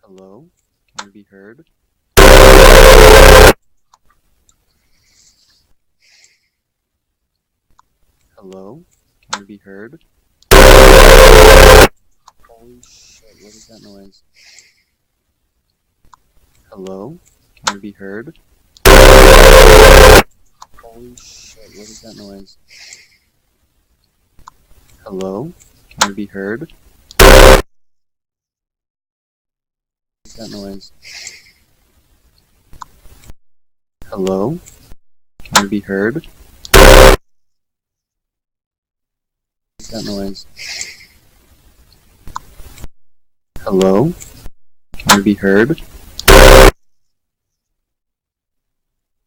Hello? Can I be heard? Hello? Can I be heard? Holy shit, what is that noise? Hello? Can I be heard? Holy shit, what is that noise? Hello? Can I be heard? What is that noise? Hello? Can I be heard? What is that noise? Hello? Can I be heard? What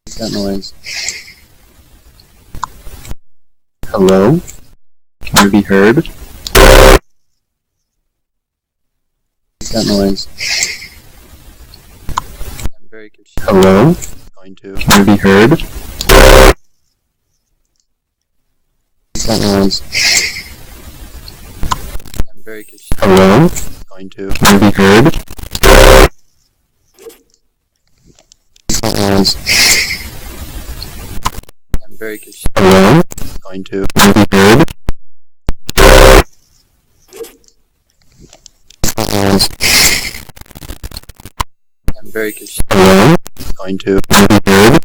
is that noise? Hello? Can I be heard? What is that noise? I'm very confused. Hello? Going to. Can I be heard? What is that noise? I'm very confused. Hello? Going to. Can I be heard? What is that noise? very confused. Hello? Going to be heard. I'm very confused. Hello? Going to be heard.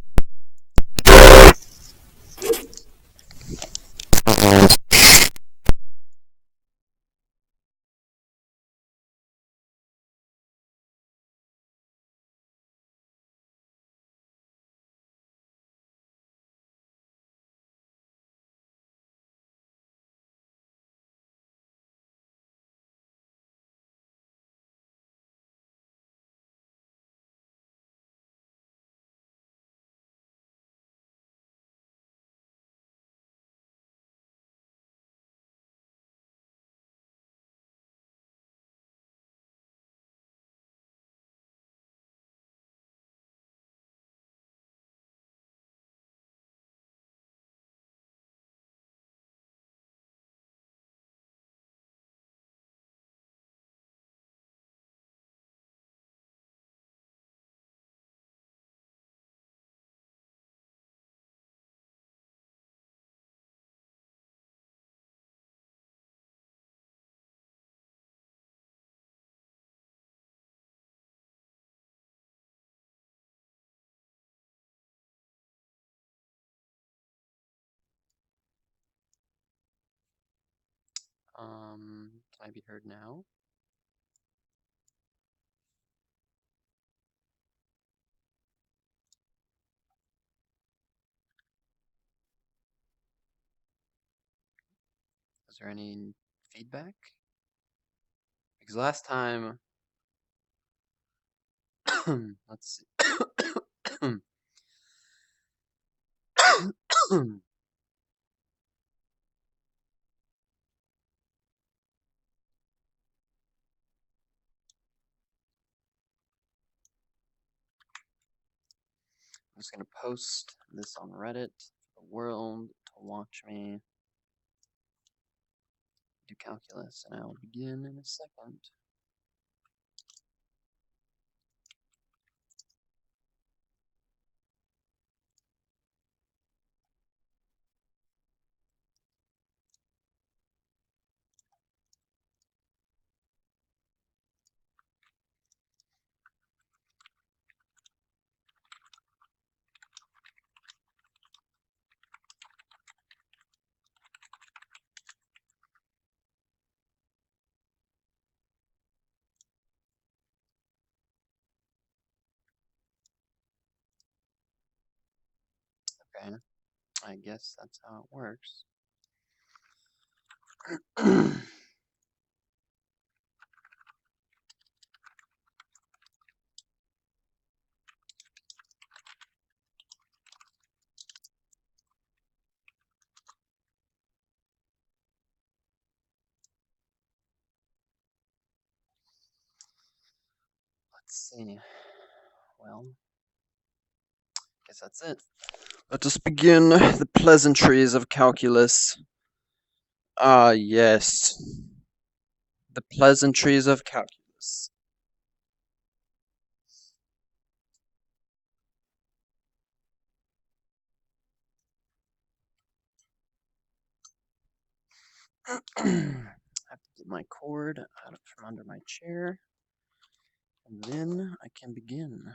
Can I be heard now? Is there any feedback? Because last time, let's see. I'm just gonna post this on Reddit for the world to watch me do calculus, and I'll begin in a second. Okay, I guess that's how it works. Let's see. Well, guess that's it. Let us begin the pleasantries of calculus. Ah, yes. The pleasantries of calculus. I have to get my cord out from under my chair, and then I can begin.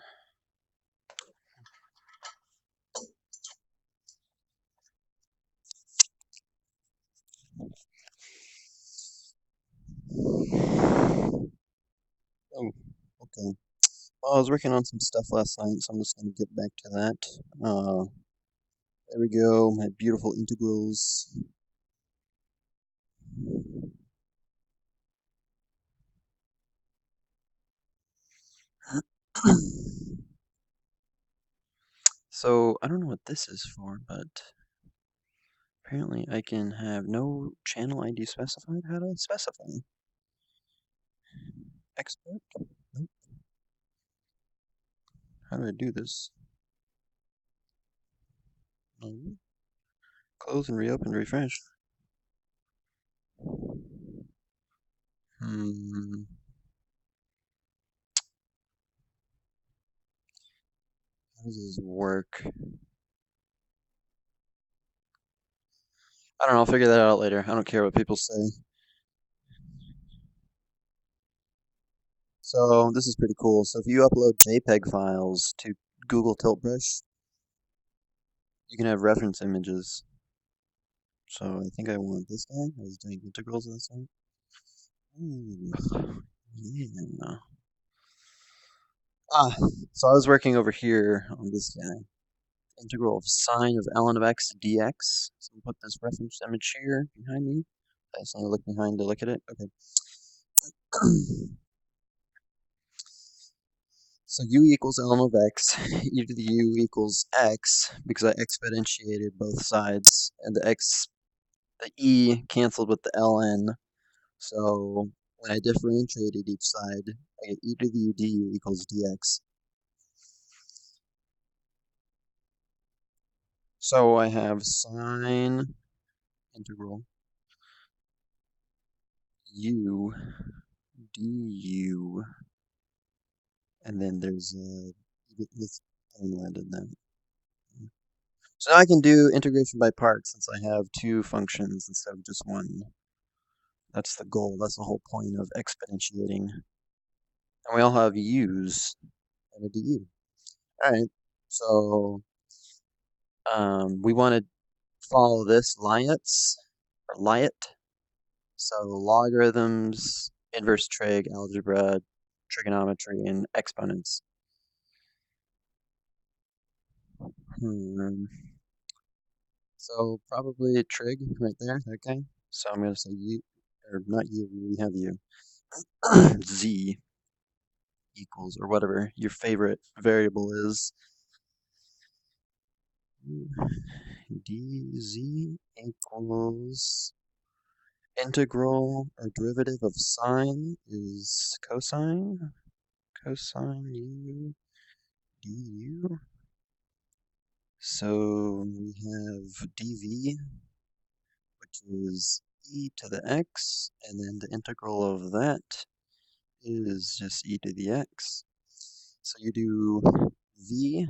Oh, okay. Well, I was working on some stuff last night, so I'm just going to get back to that. There we go, my beautiful integrals. So, I don't know what this is for, but apparently I can have no channel ID specified. How do I specify? Export? Nope. How do I do this? No. Close and reopen, refresh. Hmm. How does this work? I don't know, I'll figure that out later. I don't care what people say. So this is pretty cool. So if you upload JPEG files to Google Tilt Brush, you can have reference images. So I think I want this guy. I was doing integrals on this one. Ooh, yeah. Ah, so I was working over here on this guy. Integral of sine of ln of x dx. So we'll put this reference image here behind me. I just need to look behind to look at it. Okay. So u equals ln of x, e to the u equals x, because I exponentiated both sides, and the e canceled with the ln. So when I differentiated each side, I get e to the u du equals dx. So I have sine integral u du, and then there's this. I don't know why I did that. So now I can do integration by parts since I have two functions instead of just one. That's the goal. That's the whole point of exponentiating. And we all have u's and a du. All right. So we want to follow this Lyot. So logarithms, inverse trig, algebra, trigonometry, and exponents. Hmm. So probably trig right there. Okay. So I'm going to say u, or not u, we have u. Z equals, or whatever your favorite variable is. dz equals integral or derivative of sine is cosine u du. So we have dv, which is e to the x, and then the integral of that is just e to the x. So you do v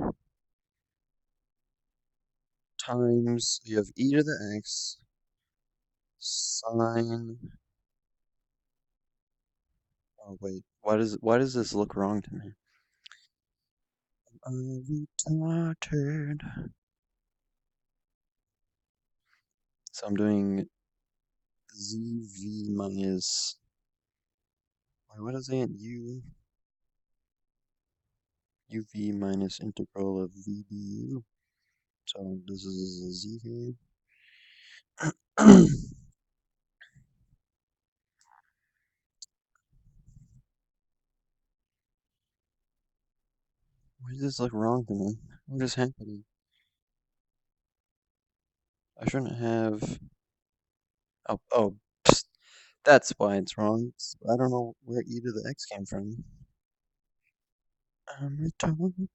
times, you have e to the x sine. Oh wait, why does this look wrong to me? I'm retarded. So I'm doing zv minus, what is it? uv minus integral of v du. So this is a z here. Why does this look wrong to me? What is happening? I shouldn't have. Oh, psst. That's why it's wrong. I don't know where e to the x came from. I'm retarded.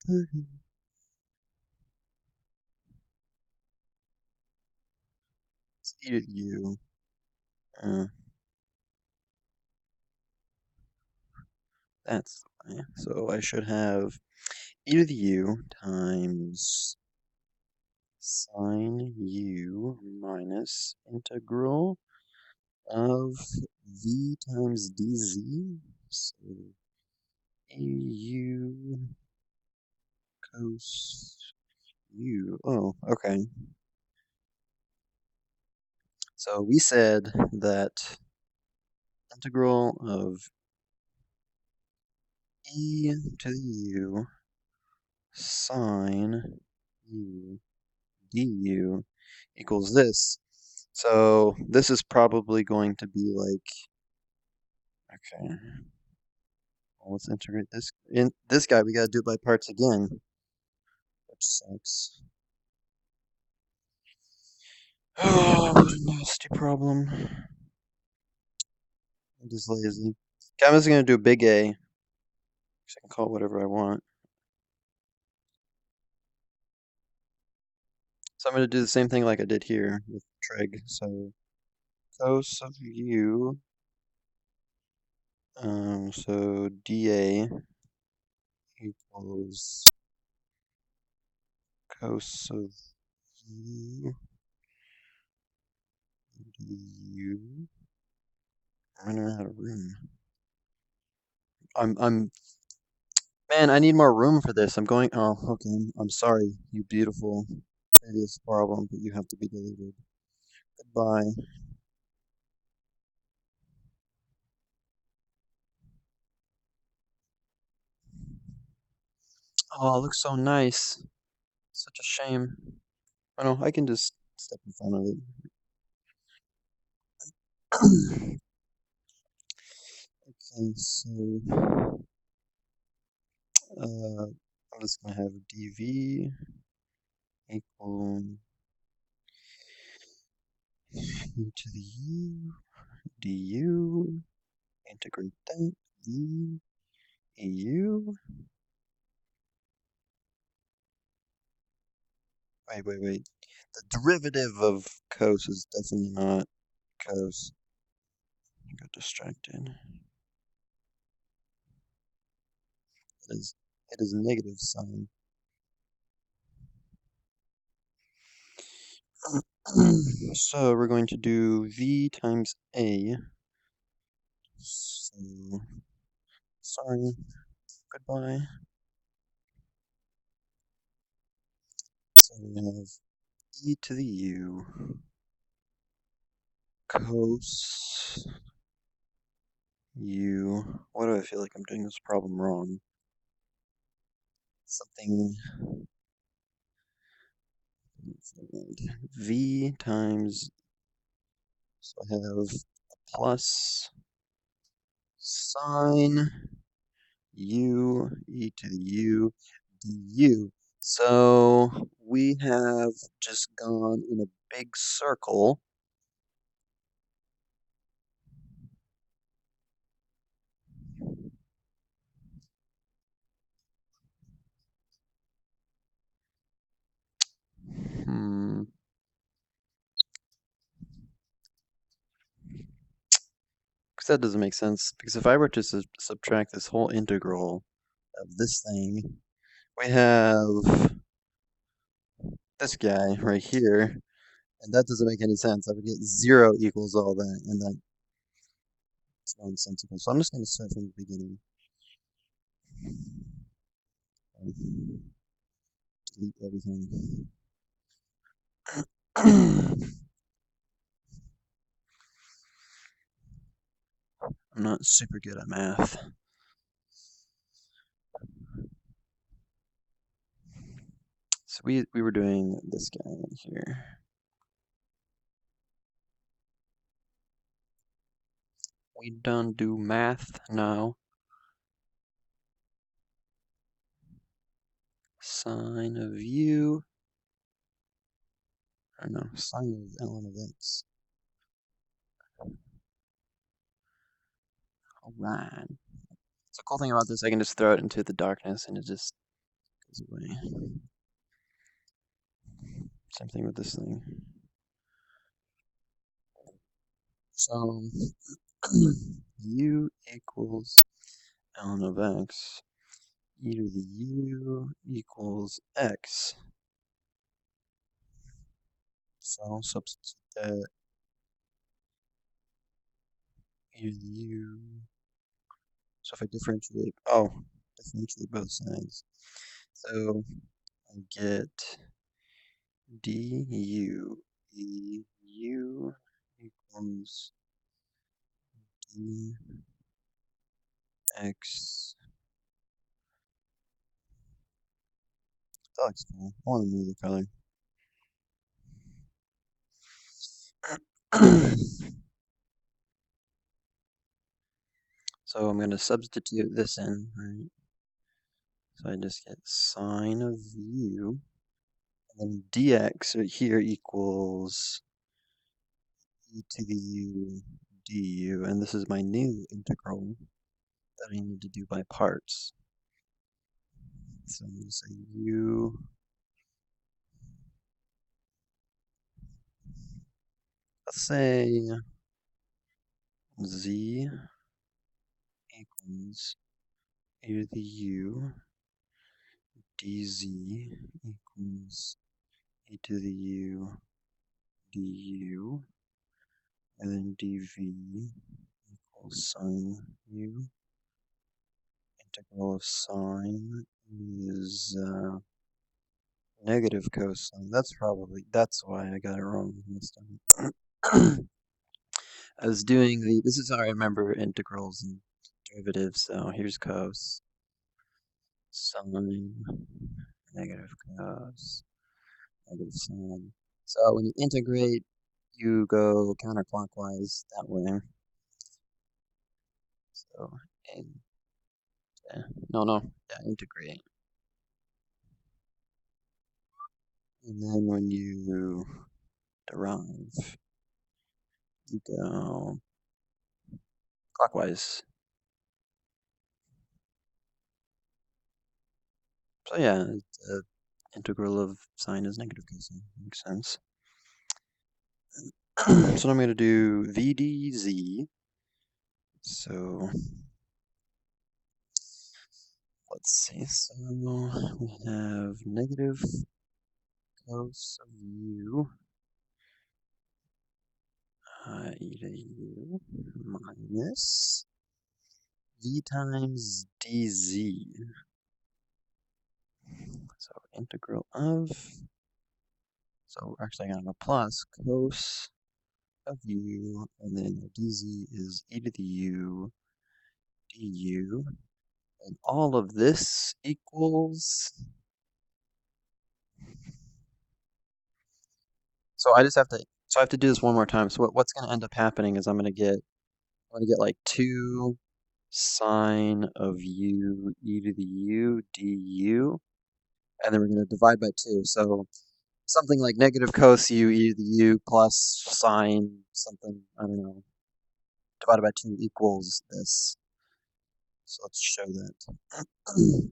It's e to the u. Uh, that's why. So I should have e to the u times sine u minus integral of v times dz. So au cos u. Oh, okay. So we said that integral of e to the u sine u du equals this. So this is probably going to be like, okay, well, let's integrate this. In this guy, we got to do it by parts again, which sucks. Oh, what a nasty problem. I'm just lazy. Okay, I'm just going to do big A. I can call it whatever I want. So I'm going to do the same thing like I did here with trig. So cos of u, so dA equals cos of u du. I'm running out of room. I'm Man, I need more room for this. I'm going. Oh, okay. I'm sorry, you beautiful previous problem, but you have to be deleted. Goodbye. Oh, it looks so nice. Such a shame. Oh no, I can just step in front of it. Okay, so I'm just gonna have dv equal e to the u du integrate that e eu. Wait. The derivative of cos is definitely not cos. I got distracted. It is it is negative sign. So we're going to do v times a. So sorry, goodbye. So we have e to the u cos u. Why do I feel like I'm doing this problem wrong? Something v times, so I have a plus sine u e to the u du. So we have just gone in a big circle. Hmm. Because that doesn't make sense. Because if I were to subtract this whole integral of this thing, we have this guy right here, and that doesn't make any sense. I would get 0 equals all that, and that's nonsensical. So I'm just going to start from the beginning. Delete everything. I'm not super good at math. So we were doing this guy right here. We done do math now. Sine of u, or no, sine of ln of x. Alright. So the cool thing about this, I can just throw it into the darkness and it just goes away. Same thing with this thing. So u equals ln of x, e to the u equals x. So I'll substitute that e to the u. So if I differentiate both sides. So I get du eu equals dx. That looks cool. I want to move the color. So I'm going to substitute this in, right? So I just get sine of u, and then dx right here equals e to the u du, and this is my new integral that I need to do by parts. So I'm going to say u, let's say z equals e to the u dz equals e to the u du. and then dv equals sine u. Integral of sine is negative cosine. That's why I got it wrong this time. I was doing this is how I remember integrals and derivatives. So here's cos, sine, negative cos, negative sine. So when you integrate, you go counterclockwise that way. So, and, integrate. And then when you derive, you go clockwise. So yeah, the integral of sine is negative cosine. Makes sense. So I'm going to do VDZ. So let's see. So we have negative cos of u e to u minus v times dz. So integral of, so we're actually going to have a plus cos of u, and then dz is e to the u du, and all of this equals, so I have to do this one more time. So what's going to end up happening is I'm going to get like 2 sine of u e to the u du, and then we're going to divide by 2. So something like negative cos u e to the u plus sine something, I don't know, divided by 2 equals this. So let's show that. The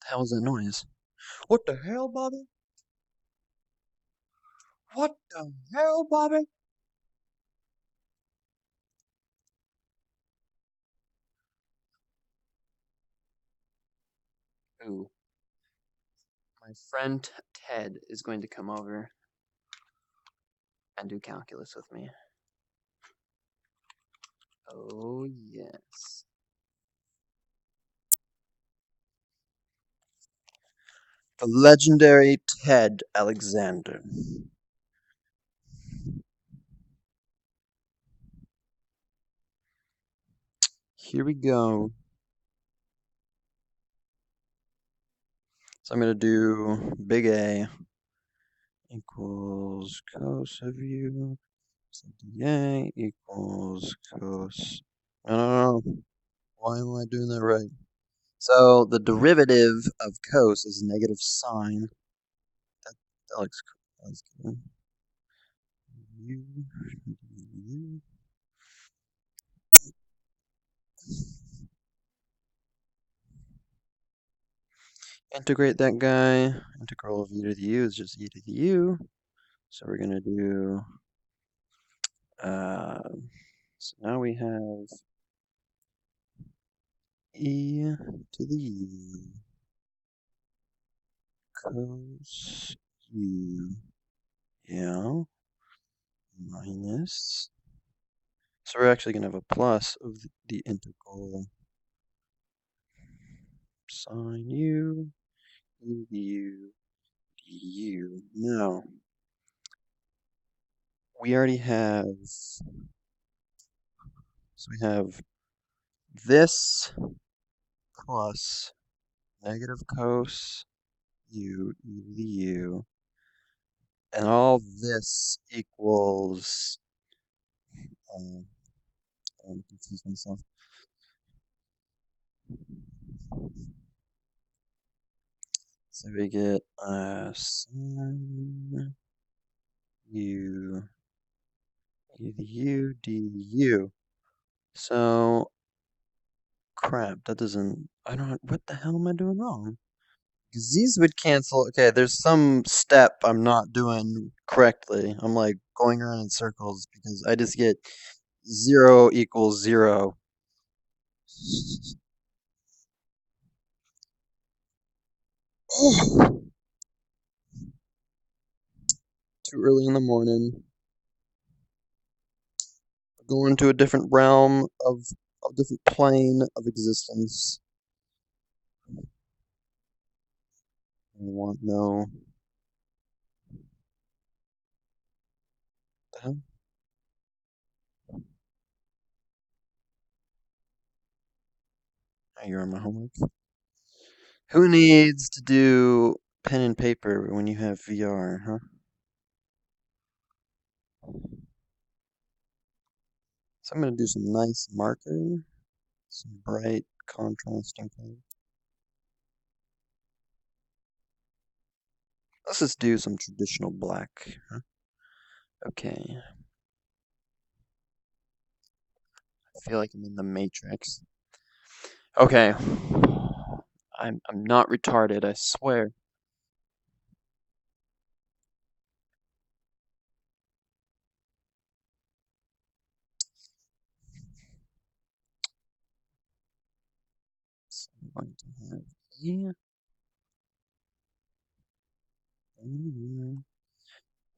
hell is that noise? What the hell, Bobby? What the hell, Bobby? Ooh, my friend Ted is going to come over and do calculus with me. Oh, yes. The legendary Ted Alexander. Here we go. So I'm going to do big A equals cos of u. So dA equals cos. No. Why am I doing that right? So the derivative of cos is negative sine. That looks cool. That's good. U. Integrate that guy. Integral of e to the u is just e to the u. So we're going to do, so now we have e to the u cos u, yeah, minus, so we're actually going to have a plus of the integral sine u e to the u du. Now, we already have, so we have this plus negative cos u e to the u, and all this equals, I'm confused myself. So we get sine u e to the u du. So crap, that doesn't, I don't, what the hell am I doing wrong? Because these would cancel. Okay, there's some step I'm not doing correctly. I'm like going around in circles because I just get 0 equals 0. too early in the morning. Going to a different realm of a different plane of existence. I want no. The hell? Oh, you're on my homework. Who needs to do pen and paper when you have VR, huh? So I'm gonna do some nice marker, some bright contrasting color. Let's just do some traditional black, huh? Okay. I feel like I'm in the Matrix. Okay. I'm not retarded, I swear. So I'm going to have E.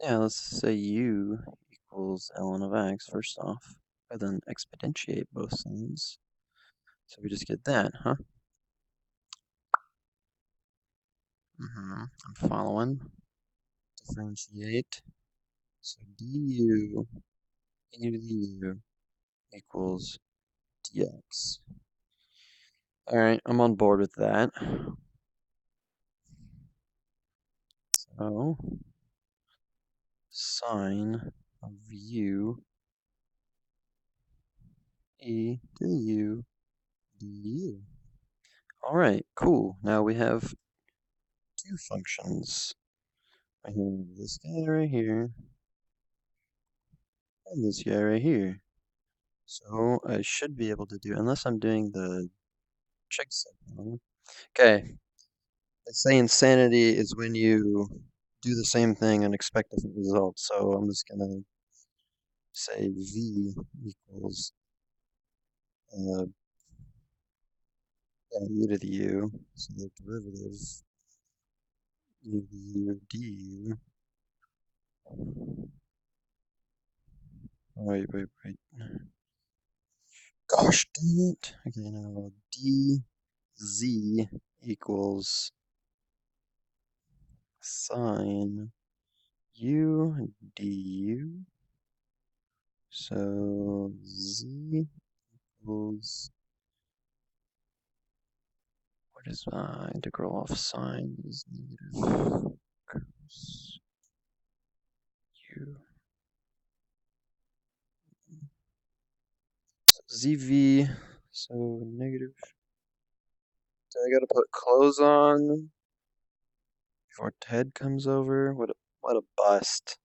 Yeah, let's say U equals ln of x first off, and then exponentiate both sides. So we just get that, huh? I'm following. Differentiate. So du e to the u equals dx. All right, I'm on board with that. So sine of u e to the u du. All right, cool. Now we have two functions. I have this guy right here and this guy right here. So I should be able to do, unless I'm doing the trig set wrong. Okay, they say insanity is when you do the same thing and expect different results. So I'm just gonna say v equals e to the u. So the derivative e to the u du. Wait. Gosh dang it. Okay, now dz equals sine u du. So z equals, what is integral of sine is negative cos u. So zv, so negative. So I gotta put clothes on before Ted comes over. What a bust.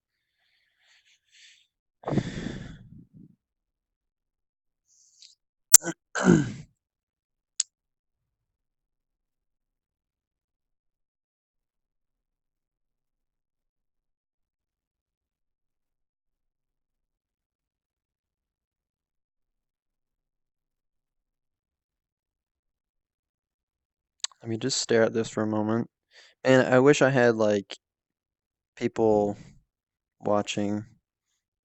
Let me just stare at this for a moment. And I wish I had like people watching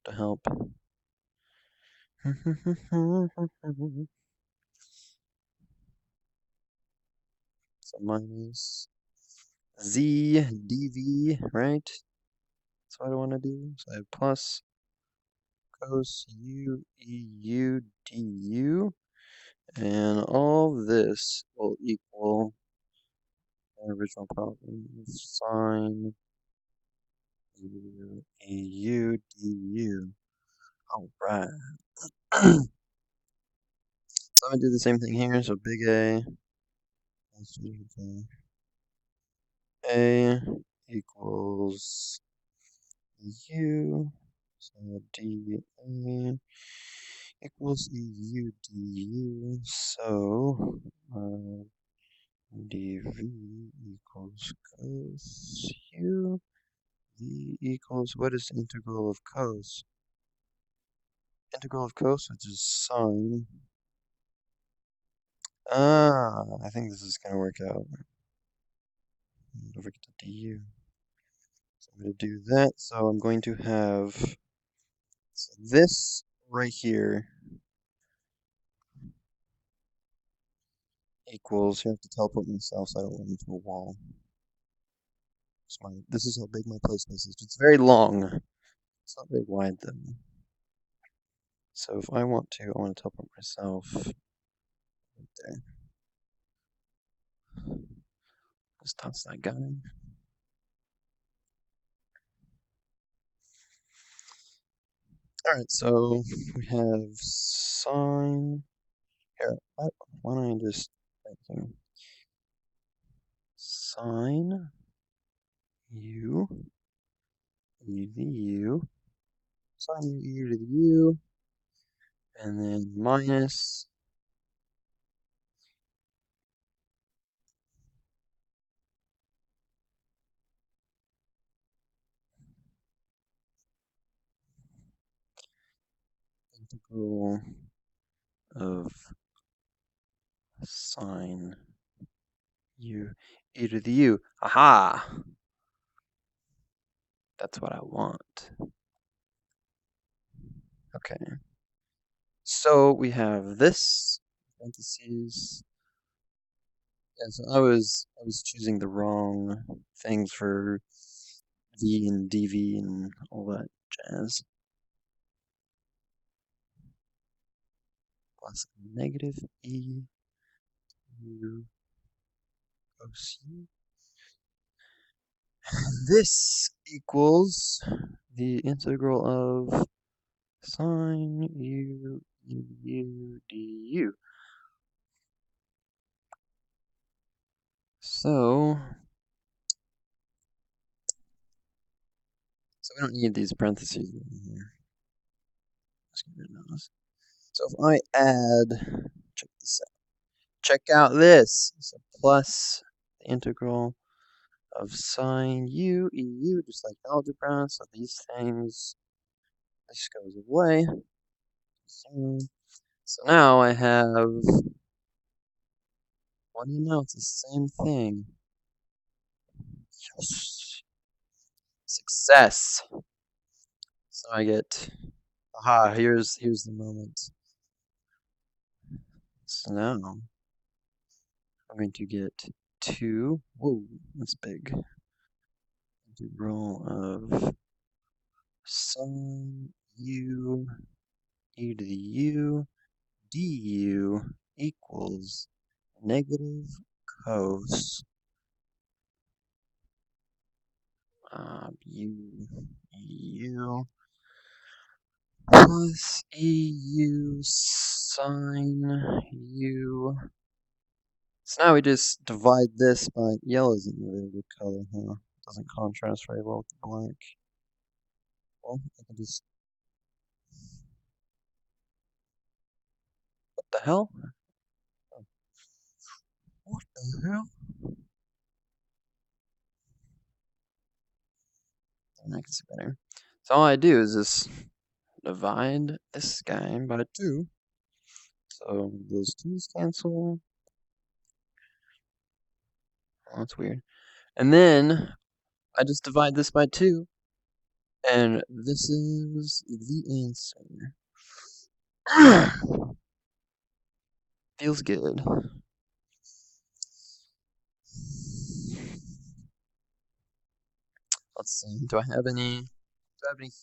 to help. So minus z dv, right? That's what I want to do. So I have plus cos u eu du, and all this will equal the original problem of sine u eu du. All right. So I'm gonna do the same thing here. So big A, A equals u. So dA equals eu du. So dv equals cos u. V equals, what is integral of cos? Integral of cos, which is sine. I think this is gonna work out. Don't forget the du. So I'm going to do that. So I'm going to have this right here equals, you have to teleport myself so I don't run into a wall. This is how big my play space is. It's very long. It's not very wide though. So if I want to teleport myself right there. Just toss that guy. Alright, so we have sign. Here, why don't I just sign U, U to the U, sign U to the U, and then minus integral of sine U, e to the U. Aha! That's what I want. Okay. So we have this parentheses. Yeah, so I was choosing the wrong things for V and dV and all that jazz. Plus negative E U cos U. This equals the integral of sine U U du. So we don't need these parentheses in here. Let's get rid of those. So if I add, check this out. Check out this. So plus the integral of sine U EU, just like algebra. So these things, this goes away. So now I have, what do you know? It's the same thing. Yes. Success. So I get, aha, here's the moment. So now I'm going to get 2, whoa, that's big. Integral of sine U e to the U du equals negative cos u plus eu sine u. So now we just divide this by, yellow isn't a very good color, huh? Doesn't contrast very well with the black. Well, I can just, what the hell? What the hell? And I can see better. So all I do is just divide this guy by 2. So those 2's cancel. Oh, that's weird. And then I just divide this by 2. And this is the answer. Feels good. Let's see. Do I have any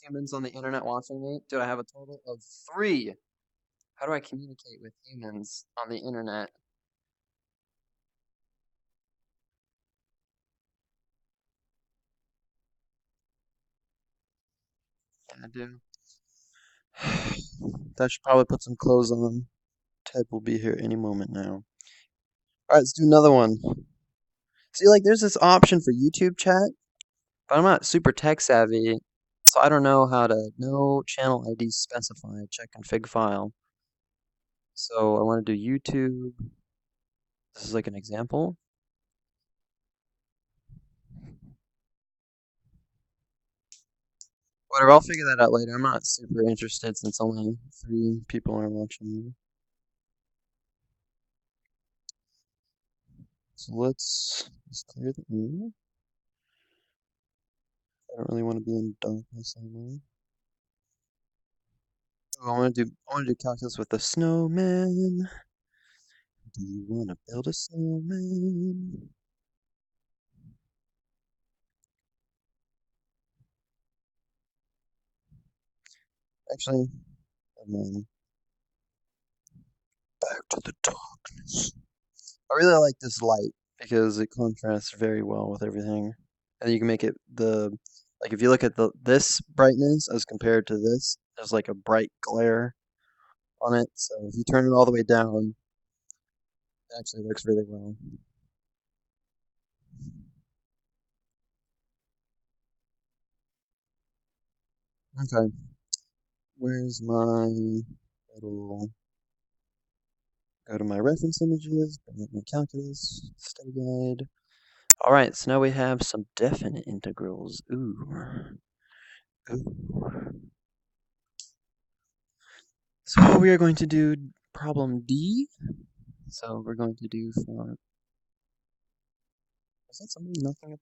humans on the internet watching me? Do I have a total of 3? How do I communicate with humans on the internet? I do. I should probably put some clothes on. Ted will be here any moment now. Alright, let's do another one. See, like, there's this option for YouTube chat, but I'm not super tech savvy, so I don't know how to, no channel ID specified, check config file. So I want to do YouTube. This is like an example. Whatever, I'll figure that out later. I'm not super interested since only 3 people are watching. So let's clear the room. I don't really want to be in darkness anymore. Oh, I want to do calculus with the snowman. Do you want to build a snowman? Actually, never mind. Back to the darkness. I really like this light because it contrasts very well with everything. And you can make it like if you look at this brightness as compared to this, there's like a bright glare on it. So if you turn it all the way down, it actually works really well. Okay, where's my little go to my reference images, bring up my calculus, study guide. Alright, so now we have some definite integrals. Ooh. Ooh. So we are going to do problem D. So we're going to do for is that somebody knocking up?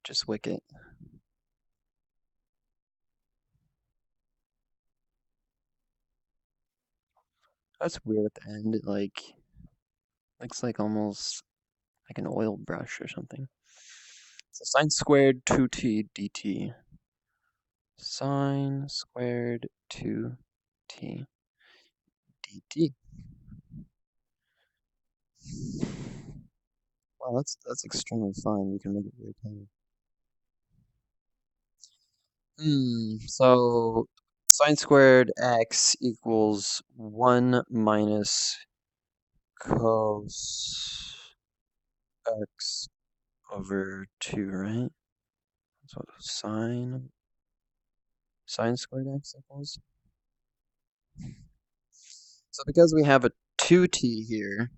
Just Wicket. That's weird at the end. It like looks like almost like an oil brush or something. So sine squared 2t dt. Sine squared 2t dt. Wow, that's extremely fine. We can make it very tiny. So sine squared x equals 1 minus cos x over 2, right? So sine squared x equals. So because we have a 2t here,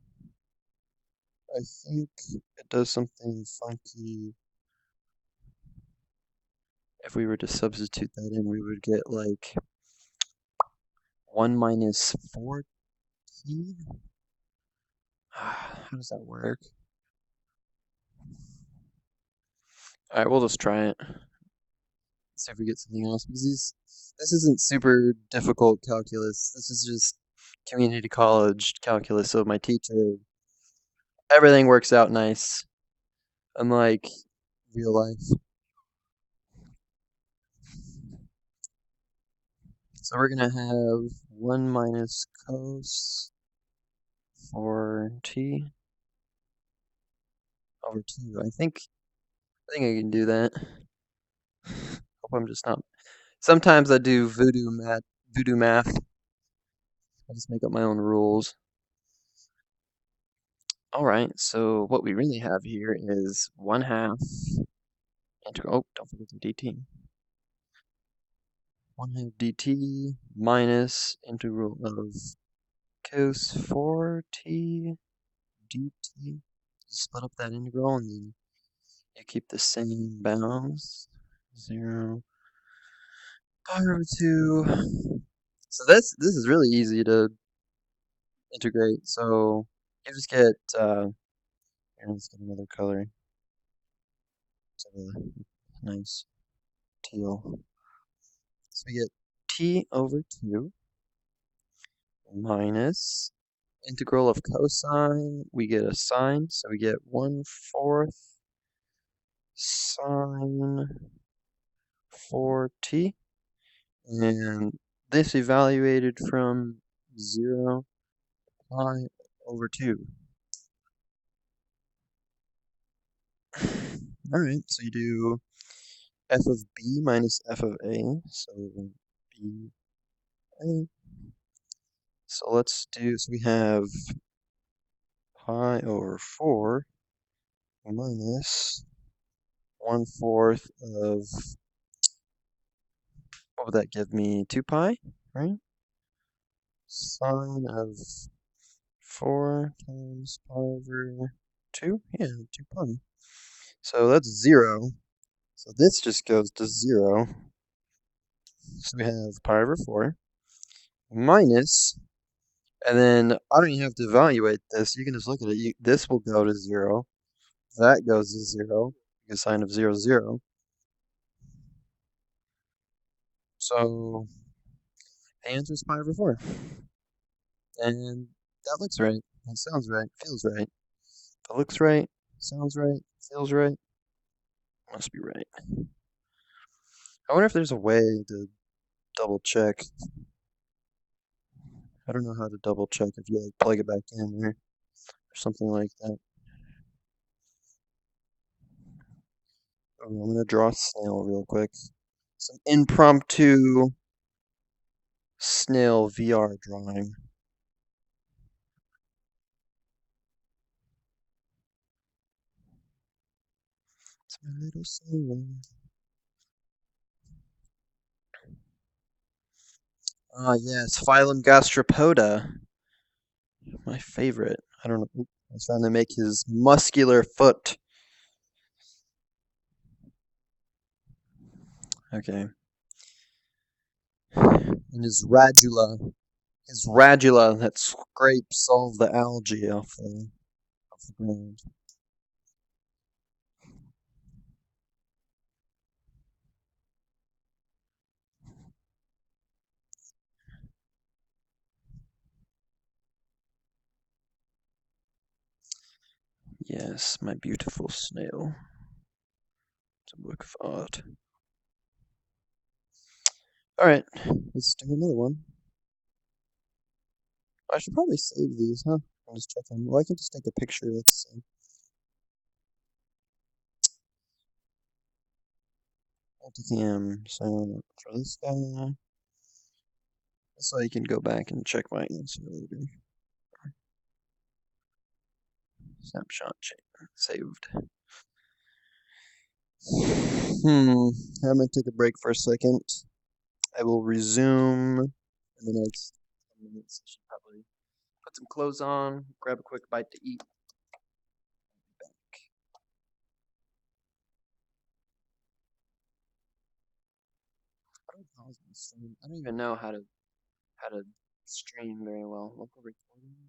I think it does something funky. If we were to substitute that in, we would get like 1 minus 4t. How does that work? Alright, we'll just try it. See if we get something else. Because this isn't super difficult calculus. This is just community college calculus. So my teacher, everything works out nice. Unlike real life. So we're gonna have 1 minus cos 4t over 2. I think I can do that. Hope I'm just not. Sometimes I do voodoo math. I just make up my own rules. Alright, so what we really have here is 1/2 integral. Oh, don't forget the dt. 1/2 dt minus integral of cos 4t dt. Split up that integral and then you keep the same bounds. 0 pi over 2. So this is really easy to integrate. So you just get here, let's get another color. So nice teal. So we get t over 2 minus integral of cosine. We get a sine, so we get 1/4 sine 4t. And this evaluated from 0 pi over 2. Alright, so you do f of b minus f of a, so b a. So let's do, so we have pi over 4 minus 1/4 of, what would that give me, 2 pi, right? Sine of 4 times pi over 2, yeah, 2 pi. So that's 0. So this just goes to 0. So we have pi over 4 minus And then I don't even have to evaluate this. You can just look at it. This will go to 0. That goes to 0. Because sine of 0 is 0. So the answer is pi over 4. And that looks right. That sounds right. Feels right. That looks right. Sounds right. Feels right. Must be right. I wonder if there's a way to double check. I don't know how to double check if you like plug it back in or something like that. Oh, I'm gonna draw a snail real quick. Some impromptu snail VR drawing. It's my little snail. Ah, yes, phylum Gastropoda. My favorite. I don't know. I was trying to make his muscular foot. Okay. And his radula. His radula that scrapes all the algae off the ground. Yes, my beautiful snail. It's a work of art. Alright, let's do another one. I should probably save these, huh? I'll just check them. Well, I can just take a picture, let's see. Multicam, so for this guy, so you can go back and check my answer later. Snapshot saved. I'm gonna take a break for a second. I will resume in the next 10 minutes. I should probably put some clothes on, grab a quick bite to eat. I don't pause my stream. I don't even know how to stream very well. Local recording.